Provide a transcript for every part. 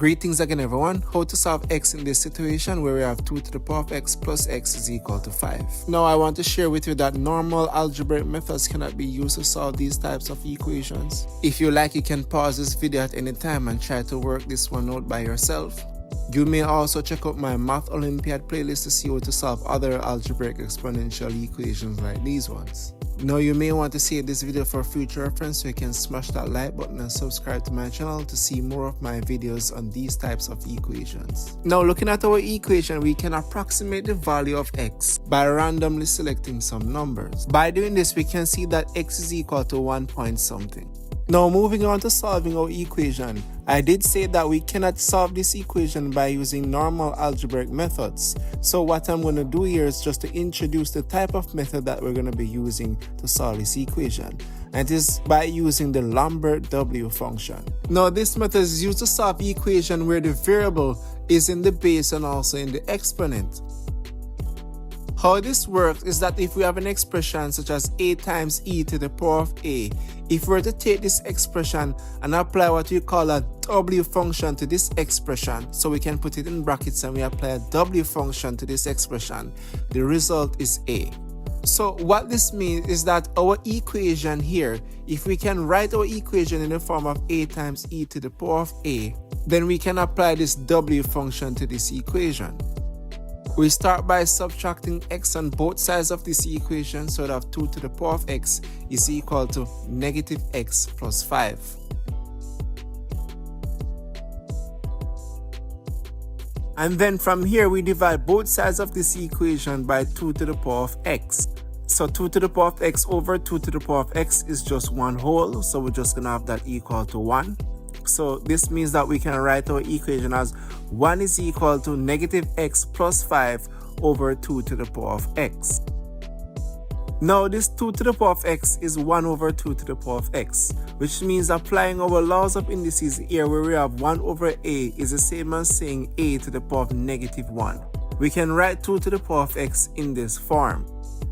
Greetings again everyone. How to solve x in this situation where we have 2 to the power of x plus x is equal to 5. Now I want to share with you that normal algebraic methods cannot be used to solve these types of equations. If you like, you can pause this video at any time and try to work this one out by yourself. You may also check out my Math Olympiad playlist to see how to solve other algebraic exponential equations like these ones. Now you may want to save this video for future reference, so you can smash that like button and subscribe to my channel to see more of my videos on these types of equations. Now looking at our equation, we can approximate the value of x by randomly selecting some numbers. By doing this, we can see that x is equal to 1 point something. Now moving on to solving our equation, I did say that we cannot solve this equation by using normal algebraic methods. So what I'm going to do here is just to introduce the type of method that we're going to be using to solve this equation. And it is by using the Lambert W function. Now this method is used to solve the equation where the variable is in the base and also in the exponent. How this works is that if we have an expression such as a times e to the power of a, if we were to take this expression and apply what we call a w function to this expression, so we can put it in brackets and we apply a w function to this expression, the result is a. So what this means is that our equation here, if we can write our equation in the form of a times e to the power of a, then we can apply this w function to this equation. We start by subtracting x on both sides of this equation, so that 2 to the power of x is equal to negative x plus 5. And then from here we divide both sides of this equation by 2 to the power of x. So 2 to the power of x over 2 to the power of x is just one whole, so we're just going to have that equal to 1. So this means that we can write our equation as 1 is equal to negative x plus 5 over 2 to the power of x. Now this 2 to the power of x is 1 over 2 to the power of x, which means applying our laws of indices here where we have 1 over a is the same as saying a to the power of negative 1. We can write 2 to the power of x in this form.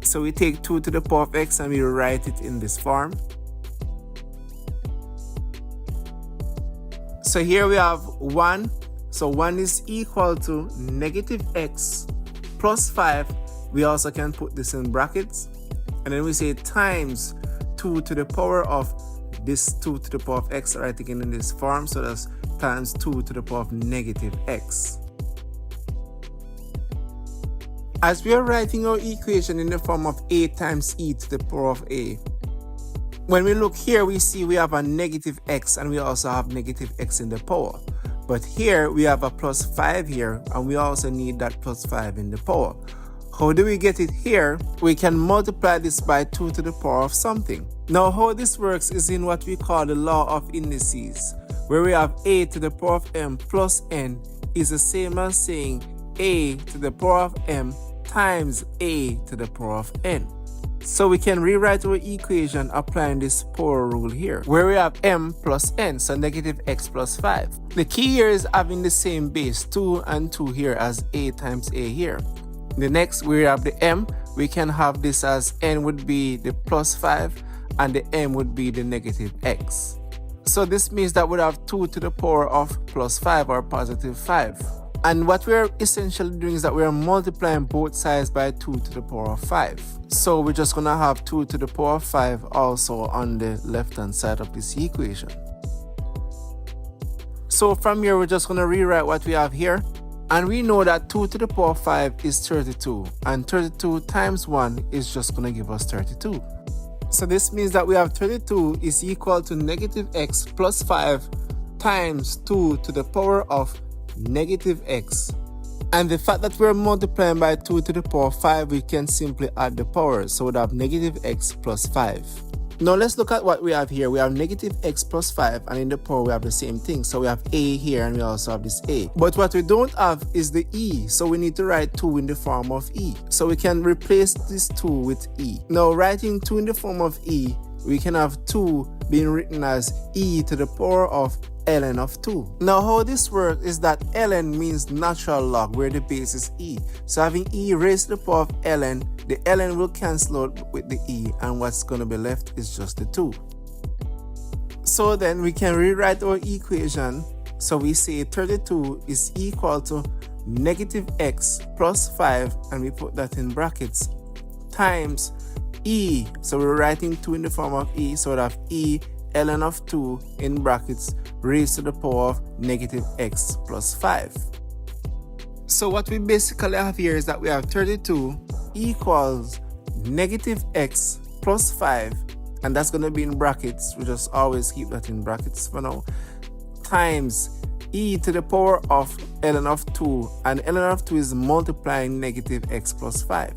So we take 2 to the power of x and we write it in this form. So here we have 1, so 1 is equal to negative x plus 5. We also can put this in brackets, and then we say times 2 to the power of this 2 to the power of x, right again in this form, so that's times 2 to the power of negative x. As we are writing our equation in the form of a times e to the power of a, when we look here, we see we have a negative x and we also have negative x in the power. But here we have a plus 5 here, and we also need that plus 5 in the power. How do we get it here? We can multiply this by 2 to the power of something. Now how this works is in what we call the law of indices, where we have a to the power of m plus n is the same as saying a to the power of m times a to the power of n. So we can rewrite our equation applying this power rule here, where we have m plus n, so negative x plus 5. The key here is having the same base, 2 and 2 here, as a times a here. The next, we have the m. We can have this as n would be the plus 5 and the m would be the negative x. So this means that we have 2 to the power of plus 5 or positive 5. And what we're essentially doing is that we're multiplying both sides by 2 to the power of 5. So we're just going to have 2 to the power of 5 also on the left hand side of this equation. So from here we're just going to rewrite what we have here. And we know that 2 to the power of 5 is 32. And 32 times 1 is just going to give us 32. So this means that we have 32 is equal to negative x plus 5 times 2 to the power of negative x. And the fact that we're multiplying by 2 to the power of 5, we can simply add the powers, so we'd have negative x plus 5. Now let's look at what we have here. We have negative x plus 5, and in the power we have the same thing, so we have a here and we also have this a. But what we don't have is the e, so we need to write 2 in the form of e. So we can replace this 2 with e. Now writing 2 in the form of e, we can have 2 being written as e to the power of ln of 2. Now how this works is that ln means natural log, where the base is e. So having e raised to the power of ln, the ln will cancel out with the e, and what's going to be left is just the 2. So then we can rewrite our equation So we say 32 is equal to negative x plus 5, and we put that in brackets, times e. So we're writing 2 in the form of e, so we have e ln of 2 in brackets raised to the power of negative x plus 5. So what we basically have here is that we have 32 equals negative x plus 5, and that's going to be in brackets. We just always keep that in brackets for now, times e to the power of ln of 2, and ln of 2 is multiplying negative x plus 5.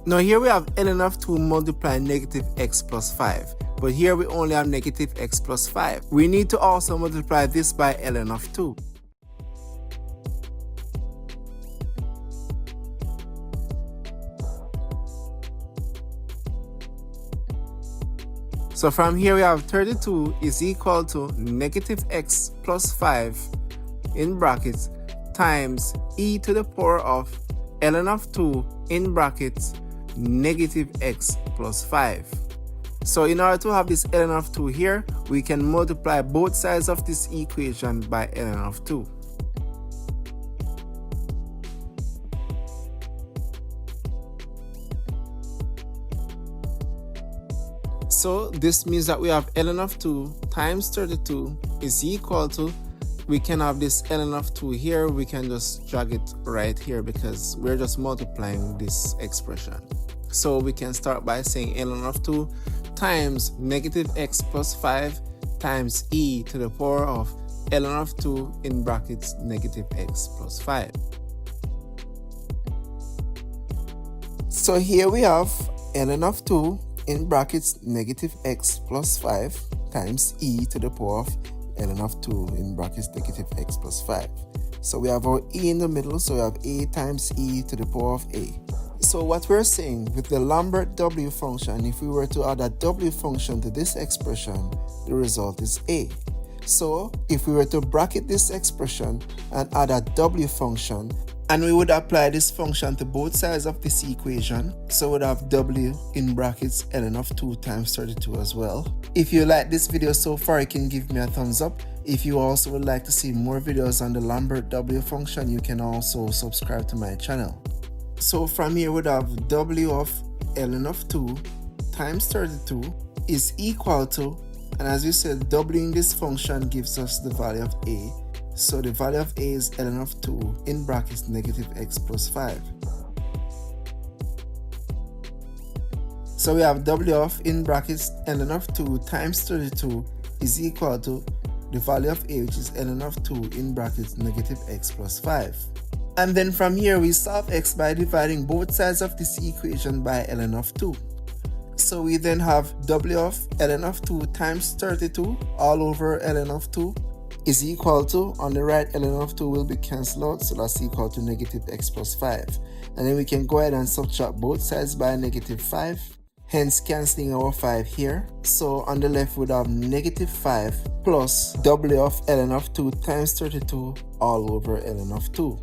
Now here we have ln of 2 multiplying negative x plus 5, but here we only have negative x plus 5. We need to also multiply this by ln of 2. So from here we have 32 is equal to negative x plus 5 in brackets times e to the power of ln of 2 in brackets negative x plus 5. So in order to have this ln of 2 here, we can multiply both sides of this equation by ln of 2. So this means that we have ln of 2 times 32 is equal to, we can have this ln of 2 here, we can just drag it right here because we're just multiplying this expression. So we can start by saying ln of 2 times negative x plus 5 times e to the power of ln of 2 in brackets negative x plus 5. So here we have ln of 2 in brackets negative x plus 5 times e to the power of ln of 2 in brackets negative x plus 5. So we have our e in the middle, so we have a times e to the power of a. So what we're saying with the Lambert w function, if we were to add a w function to this expression, the result is a. So if we were to bracket this expression and add a w function, and we would apply this function to both sides of this equation, so we'd have w in brackets ln of 2 times 32 as well. If you like this video so far, you can give me a thumbs up. If you also would like to see more videos on the Lambert w function, you can also subscribe to my channel. So from here we'd have w of ln of 2 times 32 is equal to, and as you said, doubling this function gives us the value of a. So the value of a is ln of 2 in brackets negative x plus 5. So we have w of in brackets ln of 2 times 32 is equal to the value of a, which is ln of 2 in brackets negative x plus 5. And then from here we solve x by dividing both sides of this equation by ln of 2. So we then have w of ln of 2 times 32 all over ln of 2 is equal to, on the right, ln of 2 will be cancelled out, so that's equal to negative x plus 5. And then we can go ahead and subtract both sides by negative 5, hence cancelling our 5 here. So on the left we'd have negative 5 plus w of ln of 2 times 32 all over ln of 2.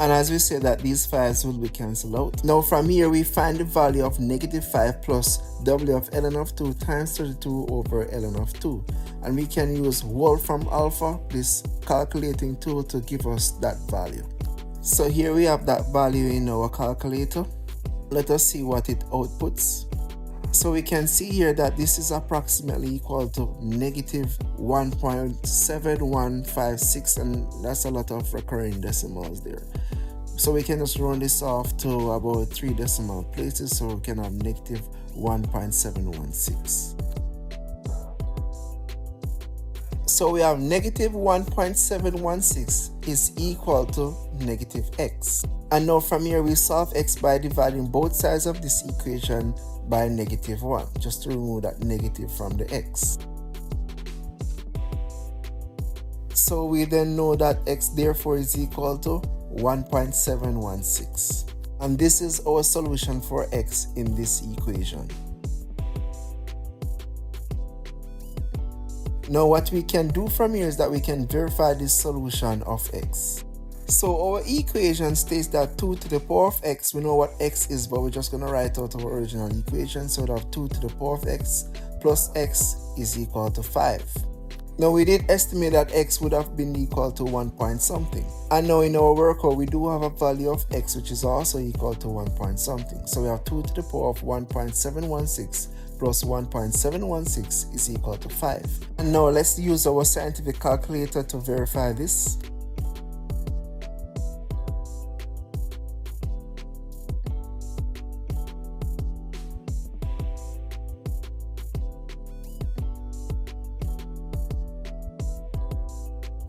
And as we say that these 5's will be cancelled out. Now from here we find the value of negative 5 plus w of ln of 2 times 32 over ln of 2. And we can use Wolfram Alpha, this calculating tool, to give us that value. So here we have that value in our calculator. Let us see what it outputs. So we can see here that this is approximately equal to negative 1.7156, and that's a lot of recurring decimals there. So we can just round this off to about 3 decimal places, so we can have negative 1.716. So we have negative 1.716 is equal to negative x. And now from here we solve x by dividing both sides of this equation by negative 1, just to remove that negative from the x. So we then know that x therefore is equal to 1.716. And this is our solution for x in this equation. Now what we can do from here is that we can verify this solution of x. So our equation states that 2 to the power of x, we know what x is, but we're just going to write out our original equation. So we have 2 to the power of x plus x is equal to 5. Now we did estimate that x would have been equal to 1 point something. And now in our workout we do have a value of x which is also equal to 1 point something. So we have 2 to the power of 1.716 plus 1.716 is equal to 5. And now let's use our scientific calculator to verify this.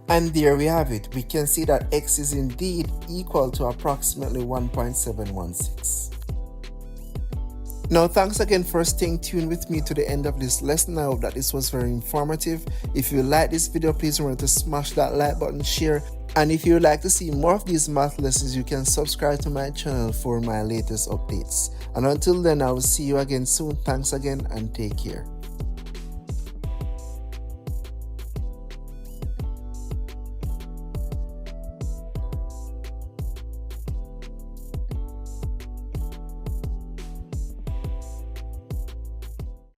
And there we have it. We can see that x is indeed equal to approximately 1.716. Now thanks again for staying tuned with me to the end of this lesson. I hope that this was very informative. If you like this video, please remember to smash that like button, share. And if you would like to see more of these math lessons, you can subscribe to my channel for my latest updates. And until then, I will see you again soon. Thanks again and take care.